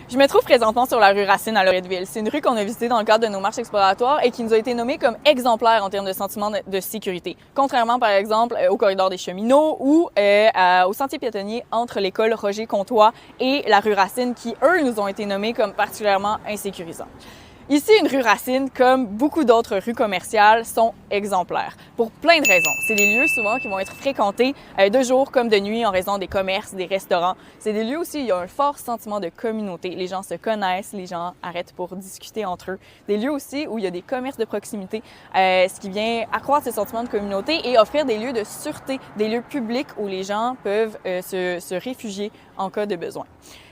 Je me trouve présentement sur la rue Racine à Loretteville. C'est une rue qu'on a visitée dans le cadre de nos marches exploratoires et qui nous a été nommée comme exemplaire en termes de sentiment de sécurité. Contrairement, par exemple, au corridor des cheminots ou au sentier piétonnier entre l'école Roger-Comtois et la rue Racine qui, eux, nous ont été nommés comme particulièrement insécurisants. Ici, une rue Racine, comme beaucoup d'autres rues commerciales, sont exemplaires pour plein de raisons. C'est des lieux souvent qui vont être fréquentés de jour comme de nuit en raison des commerces, des restaurants. C'est des lieux aussi où il y a un fort sentiment de communauté. Les gens se connaissent, les gens arrêtent pour discuter entre eux. Des lieux aussi où il y a des commerces de proximité, ce qui vient accroître ce sentiment de communauté et offrir des lieux de sûreté, des lieux publics où les gens peuvent se réfugier en cas de besoin.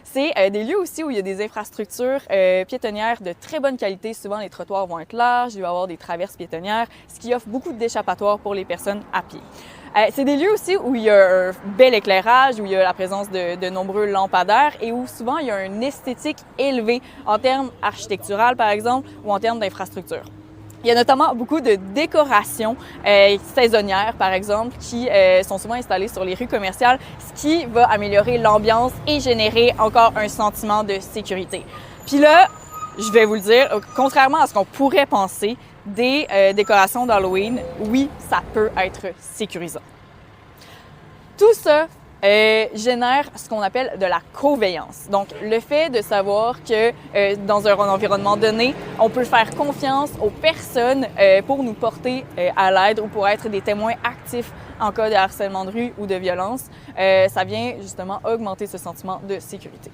C'est des lieux aussi où il y a des infrastructures piétonnières de très bonne qualité. Souvent, les trottoirs vont être larges, il va y avoir des traverses piétonnières, ce qui offre beaucoup d'échappatoires pour les personnes à pied. C'est des lieux aussi où il y a un bel éclairage, où il y a la présence de nombreux lampadaires et où souvent il y a une esthétique élevée en termes architecturaux, par exemple, ou en termes d'infrastructures. Il y a notamment beaucoup de décorations saisonnières, par exemple, qui sont souvent installées sur les rues commerciales, ce qui va améliorer l'ambiance et générer encore un sentiment de sécurité. Puis là, je vais vous le dire, contrairement à ce qu'on pourrait penser, des décorations d'Halloween, oui, ça peut être sécurisant. Tout ça génère ce qu'on appelle de la coveillance. Donc, le fait de savoir que dans un environnement donné, on peut faire confiance aux personnes pour nous porter à l'aide ou pour être des témoins actifs en cas de harcèlement de rue ou de violence, ça vient justement augmenter ce sentiment de sécurité.